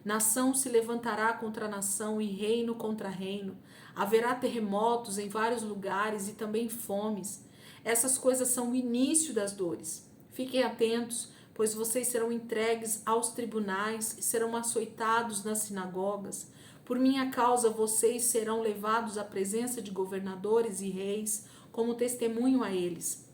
Nação se levantará contra nação e reino contra reino. Haverá terremotos em vários lugares e também fomes. Essas coisas são o início das dores. Fiquem atentos, pois vocês serão entregues aos tribunais e serão açoitados nas sinagogas. Por minha causa vocês serão levados à presença de governadores e reis como testemunho a eles.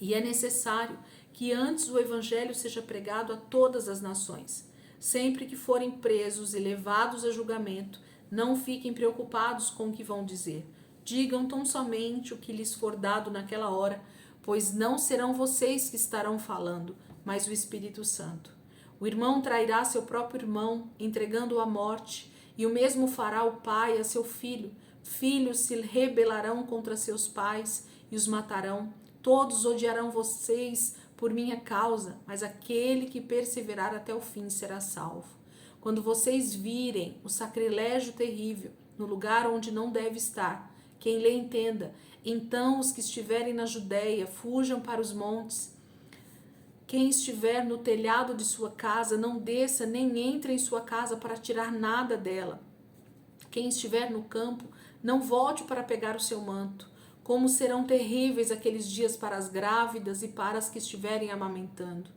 E é necessário que antes o evangelho seja pregado a todas as nações. Sempre que forem presos e levados a julgamento, não fiquem preocupados com o que vão dizer. Digam tão somente o que lhes for dado naquela hora, pois não serão vocês que estarão falando, mas o Espírito Santo. O irmão trairá seu próprio irmão, entregando-o à morte, e o mesmo fará o pai a seu filho. Filhos se rebelarão contra seus pais e os matarão. Todos odiarão vocês por minha causa, mas aquele que perseverar até o fim será salvo. Quando vocês virem o sacrilégio terrível no lugar onde não deve estar, quem lê entenda, então os que estiverem na Judéia fujam para os montes. Quem estiver no telhado de sua casa, não desça nem entre em sua casa para tirar nada dela. Quem estiver no campo, não volte para pegar o seu manto. Como serão terríveis aqueles dias para as grávidas e para as que estiverem amamentando.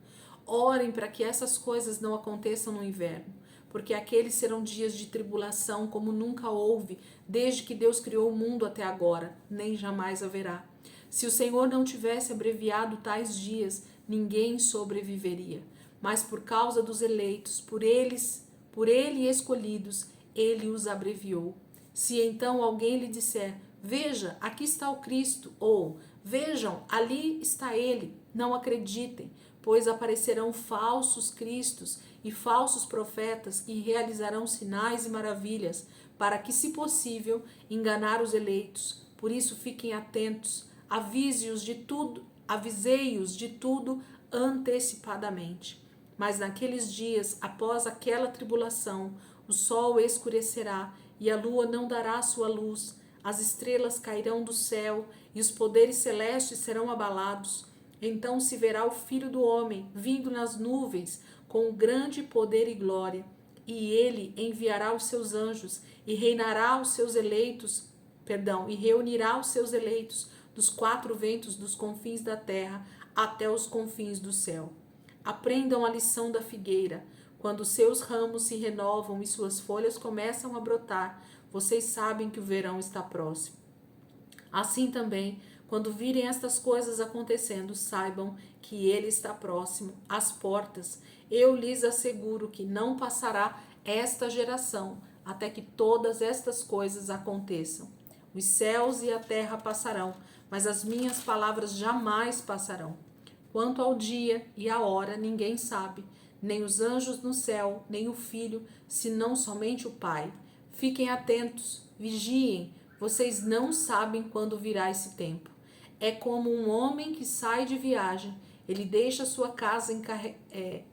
Orem para que essas coisas não aconteçam no inverno, porque aqueles serão dias de tribulação como nunca houve, desde que Deus criou o mundo até agora, nem jamais haverá. Se o Senhor não tivesse abreviado tais dias, ninguém sobreviveria. Mas por causa dos eleitos, por ele escolhidos, ele os abreviou. Se então alguém lhe disser, veja, aqui está o Cristo, ou vejam, ali está ele, não acreditem, pois aparecerão falsos cristos e falsos profetas que realizarão sinais e maravilhas, para que, se possível, enganar os eleitos. Por isso fiquem atentos, avisei-os de tudo antecipadamente. Mas naqueles dias, após aquela tribulação, o sol escurecerá e a lua não dará sua luz, as estrelas cairão do céu e os poderes celestes serão abalados. Então se verá o Filho do Homem vindo nas nuvens com grande poder e glória, e ele enviará os seus anjos e reunirá os seus eleitos dos quatro ventos dos confins da terra até os confins do céu. Aprendam a lição da figueira. Quando seus ramos se renovam e suas folhas começam a brotar, vocês sabem que o verão está próximo. Assim também, quando virem estas coisas acontecendo, saibam que ele está próximo, às portas. Eu lhes asseguro que não passará esta geração até que todas estas coisas aconteçam. Os céus e a terra passarão, mas as minhas palavras jamais passarão. Quanto ao dia e à hora, ninguém sabe, nem os anjos no céu, nem o Filho, senão somente o Pai. Fiquem atentos, vigiem, vocês não sabem quando virá esse tempo. É como um homem que sai de viagem, ele deixa sua casa,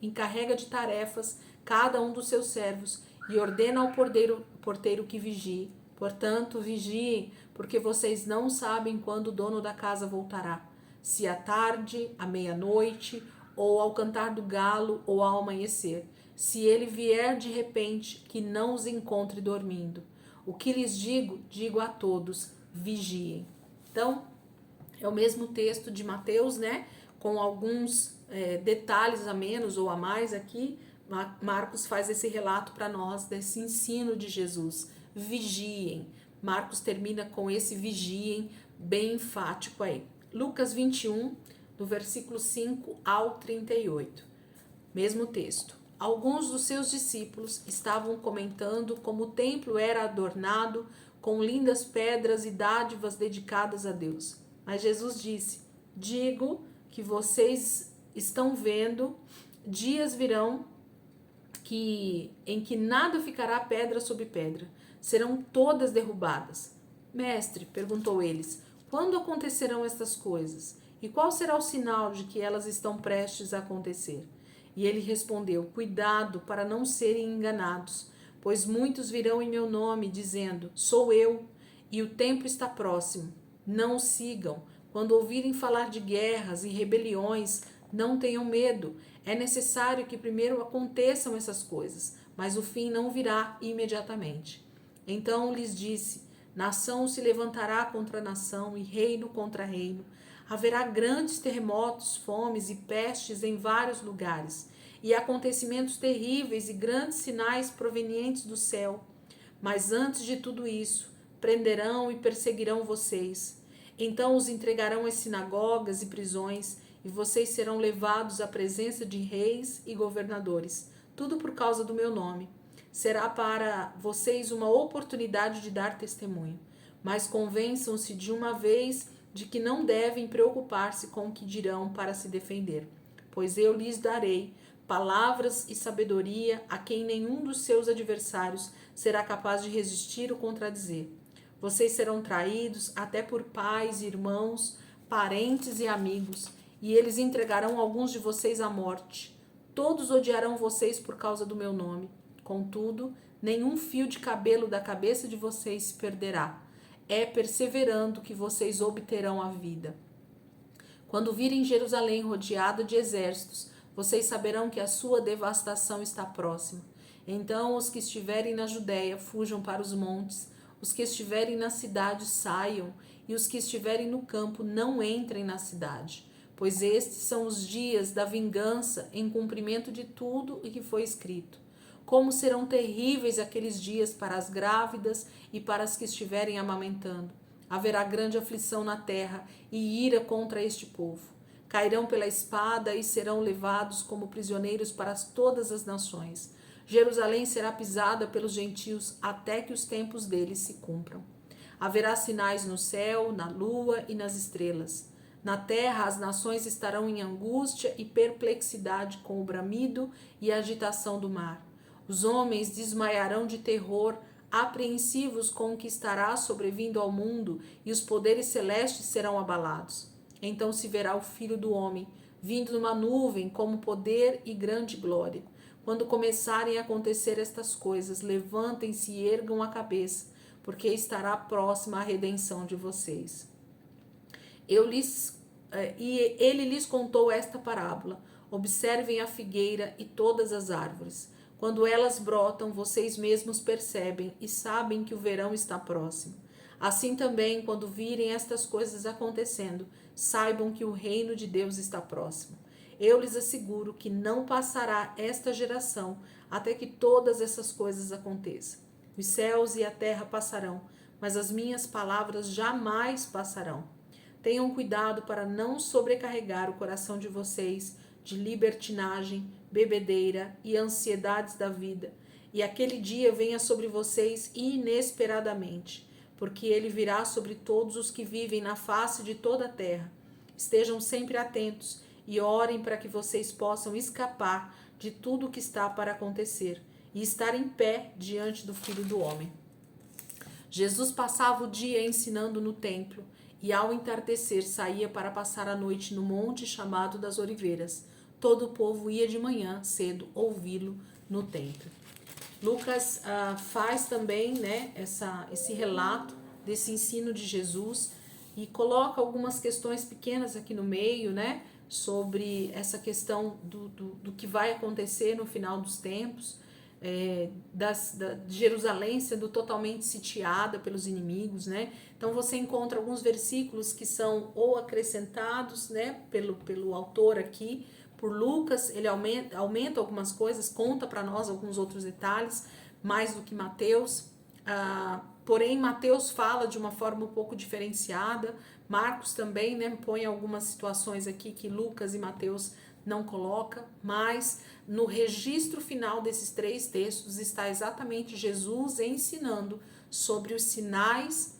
encarrega de tarefas cada um dos seus servos e ordena ao porteiro que vigie. Portanto, vigiem, porque vocês não sabem quando o dono da casa voltará. Se à tarde, à meia-noite, ou ao cantar do galo, ou ao amanhecer. Se ele vier de repente, que não os encontre dormindo. O que lhes digo, digo a todos, vigiem. Então, é o mesmo texto de Mateus, né? Com alguns detalhes a menos ou a mais aqui. Marcos faz esse relato para nós desse ensino de Jesus. Vigiem. Marcos termina com esse vigiem bem enfático aí. Lucas 21, do versículo 5 ao 38. Mesmo texto. Alguns dos seus discípulos estavam comentando como o templo era adornado com lindas pedras e dádivas dedicadas a Deus. Mas Jesus disse: digo que vocês estão vendo, dias virão em que nada ficará pedra sobre pedra, serão todas derrubadas. Mestre, perguntou eles, quando acontecerão estas coisas? E qual será o sinal de que elas estão prestes a acontecer? E ele respondeu, cuidado para não serem enganados, pois muitos virão em meu nome, dizendo, sou eu, e o tempo está próximo. Não os sigam. Quando ouvirem falar de guerras e rebeliões, não tenham medo. É necessário que primeiro aconteçam essas coisas, mas o fim não virá imediatamente. Então lhes disse, nação se levantará contra nação e reino contra reino. Haverá grandes terremotos, fomes e pestes em vários lugares, e acontecimentos terríveis e grandes sinais provenientes do céu. Mas antes de tudo isso, prenderão e perseguirão vocês. Então os entregarão às sinagogas e prisões, e vocês serão levados à presença de reis e governadores, tudo por causa do meu nome. Será para vocês uma oportunidade de dar testemunho, mas convençam-se de uma vez de que não devem preocupar-se com o que dirão para se defender, pois eu lhes darei palavras e sabedoria a quem nenhum dos seus adversários será capaz de resistir ou contradizer. Vocês serão traídos até por pais, irmãos, parentes e amigos, e eles entregarão alguns de vocês à morte. Todos odiarão vocês por causa do meu nome. Contudo, nenhum fio de cabelo da cabeça de vocês se perderá. É perseverando que vocês obterão a vida. Quando virem Jerusalém rodeada de exércitos, vocês saberão que a sua devastação está próxima. Então os que estiverem na Judéia fujam para os montes, os que estiverem na cidade saiam, e os que estiverem no campo não entrem na cidade, pois estes são os dias da vingança em cumprimento de tudo o que foi escrito. Como serão terríveis aqueles dias para as grávidas e para as que estiverem amamentando. Haverá grande aflição na terra e ira contra este povo. Cairão pela espada e serão levados como prisioneiros para todas as nações. Jerusalém será pisada pelos gentios até que os tempos deles se cumpram. Haverá sinais no céu, na lua e nas estrelas. Na terra as nações estarão em angústia e perplexidade com o bramido e a agitação do mar. Os homens desmaiarão de terror, apreensivos com o que estará sobrevindo ao mundo, e os poderes celestes serão abalados. Então se verá o Filho do Homem, vindo numa nuvem, como poder e grande glória. Quando começarem a acontecer estas coisas, levantem-se e ergam a cabeça, porque estará próxima a redenção de vocês. Ele lhes contou esta parábola: observem a figueira e todas as árvores. Quando elas brotam, vocês mesmos percebem e sabem que o verão está próximo. Assim também, quando virem estas coisas acontecendo, saibam que o reino de Deus está próximo. Eu lhes asseguro que não passará esta geração até que todas essas coisas aconteçam. Os céus e a terra passarão, mas as minhas palavras jamais passarão. Tenham cuidado para não sobrecarregar o coração de vocês de libertinagem, bebedeira e ansiedades da vida, e aquele dia venha sobre vocês inesperadamente, porque ele virá sobre todos os que vivem na face de toda a terra. Estejam sempre atentos e orem para que vocês possam escapar de tudo o que está para acontecer e estar em pé diante do Filho do Homem. Jesus passava o dia ensinando no templo e ao entardecer saía para passar a noite no monte chamado das Oliveiras. Todo o povo ia de manhã cedo ouvi-lo no templo. Lucas faz também, né, esse relato desse ensino de Jesus e coloca algumas questões pequenas aqui no meio, né, sobre essa questão do que vai acontecer no final dos tempos, de Jerusalém sendo totalmente sitiada pelos inimigos, né? Então você encontra alguns versículos que são ou acrescentados, né, pelo autor aqui, por Lucas. Ele aumenta algumas coisas, conta para nós alguns outros detalhes, mais do que Mateus. Porém, Mateus fala de uma forma um pouco diferenciada. Marcos também, né, põe algumas situações aqui que Lucas e Mateus não coloca, mas no registro final desses três textos está exatamente Jesus ensinando sobre os sinais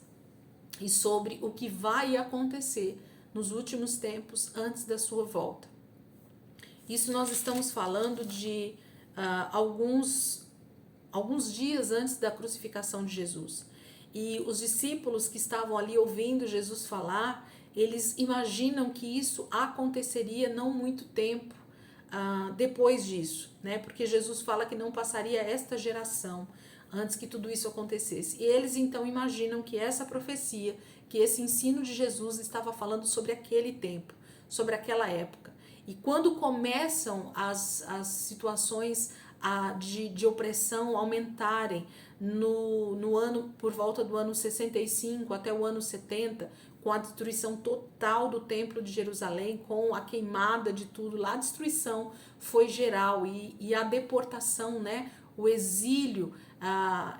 e sobre o que vai acontecer nos últimos tempos antes da sua volta. Isso nós estamos falando de alguns dias antes da crucificação de Jesus. E os discípulos que estavam ali ouvindo Jesus falar, eles imaginam que isso aconteceria não muito tempo depois disso, né? Porque Jesus fala que não passaria esta geração antes que tudo isso acontecesse. E eles então imaginam que essa profecia, que esse ensino de Jesus estava falando sobre aquele tempo, sobre aquela época. E quando começam as situações de opressão aumentarem no ano, por volta do ano 65 até o ano 70, com a destruição total do templo de Jerusalém, com a queimada de tudo lá, a destruição foi geral e a deportação, né, o exílio,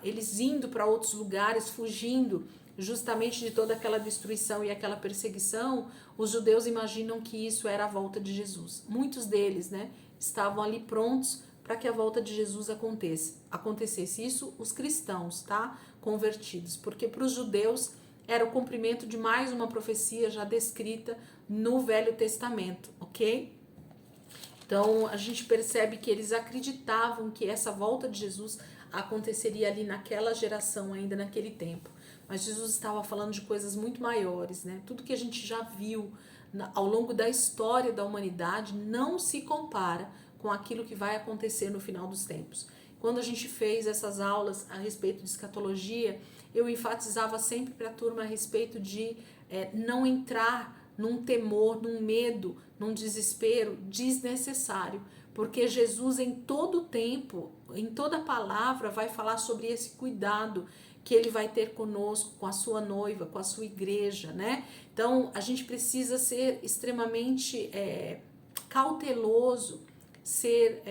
eles indo para outros lugares, fugindo justamente de toda aquela destruição e aquela perseguição. Os judeus imaginam que isso era a volta de Jesus. Muitos deles, né, estavam ali prontos para que a volta de Jesus acontecesse. Isso os cristãos, tá, convertidos, porque para os judeus era o cumprimento de mais uma profecia já descrita no Velho Testamento, ok? Então a gente percebe que eles acreditavam que essa volta de Jesus aconteceria ali naquela geração, ainda naquele tempo. Mas Jesus estava falando de coisas muito maiores, né? Tudo que a gente já viu ao longo da história da humanidade não se compara com aquilo que vai acontecer no final dos tempos. Quando a gente fez essas aulas a respeito de escatologia, eu enfatizava sempre para a turma a respeito de não entrar num temor, num medo, num desespero desnecessário, porque Jesus em todo tempo, em toda palavra, vai falar sobre esse cuidado que ele vai ter conosco, com a sua noiva, com a sua igreja, né? Então a gente precisa ser extremamente cauteloso, ser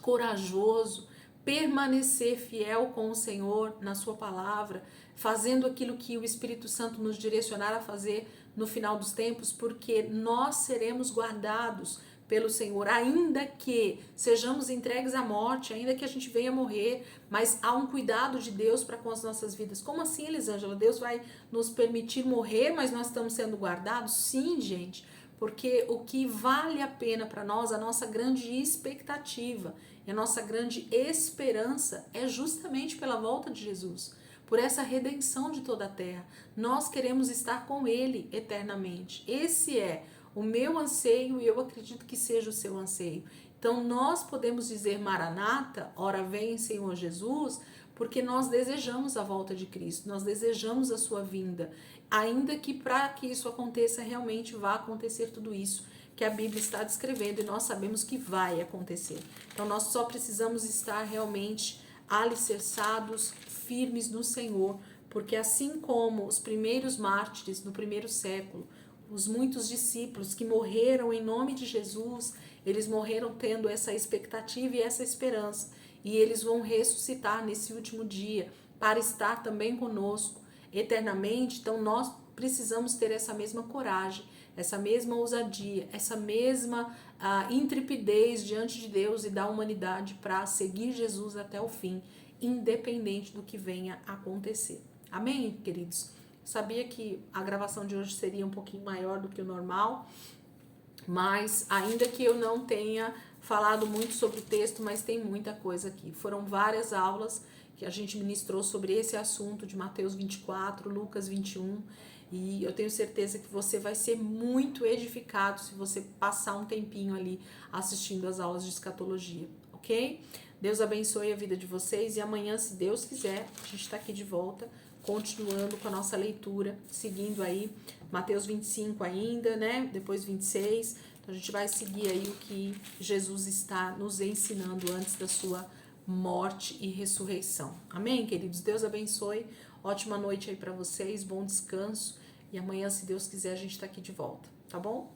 corajoso, permanecer fiel com o Senhor na sua palavra, fazendo aquilo que o Espírito Santo nos direcionar a fazer no final dos tempos, porque nós seremos guardados pelo Senhor, ainda que sejamos entregues à morte, ainda que a gente venha morrer, mas há um cuidado de Deus para com as nossas vidas. Como assim, Elisângela? Deus vai nos permitir morrer, mas nós estamos sendo guardados? Sim, gente, porque o que vale a pena para nós, a nossa grande expectativa e a nossa grande esperança é justamente pela volta de Jesus, por essa redenção de toda a terra. Nós queremos estar com Ele eternamente. Esse é o meu anseio e eu acredito que seja o seu anseio. Então nós podemos dizer Maranata, ora vem Senhor Jesus, porque nós desejamos a volta de Cristo, nós desejamos a sua vinda, ainda que para que isso aconteça realmente vá acontecer tudo isso que a Bíblia está descrevendo e nós sabemos que vai acontecer. Então nós só precisamos estar realmente alicerçados, firmes no Senhor, porque assim como os primeiros mártires do primeiro século, os muitos discípulos que morreram em nome de Jesus, eles morreram tendo essa expectativa e essa esperança, e eles vão ressuscitar nesse último dia para estar também conosco eternamente. Então nós precisamos ter essa mesma coragem, essa mesma ousadia, essa mesma intrepidez diante de Deus e da humanidade para seguir Jesus até o fim, independente do que venha a acontecer. Amém, queridos? Sabia que a gravação de hoje seria um pouquinho maior do que o normal, mas ainda que eu não tenha falado muito sobre o texto, mas tem muita coisa aqui. Foram várias aulas que a gente ministrou sobre esse assunto de Mateus 24, Lucas 21, e eu tenho certeza que você vai ser muito edificado se você passar um tempinho ali assistindo as aulas de escatologia, ok? Deus abençoe a vida de vocês e amanhã, se Deus quiser, a gente está aqui de volta, continuando com a nossa leitura, seguindo aí Mateus 25 ainda, né? Depois 26. Então a gente vai seguir aí o que Jesus está nos ensinando antes da sua morte e ressurreição. Amém, queridos? Deus abençoe. Ótima noite aí para vocês, bom descanso. E amanhã, se Deus quiser, a gente está aqui de volta, tá bom?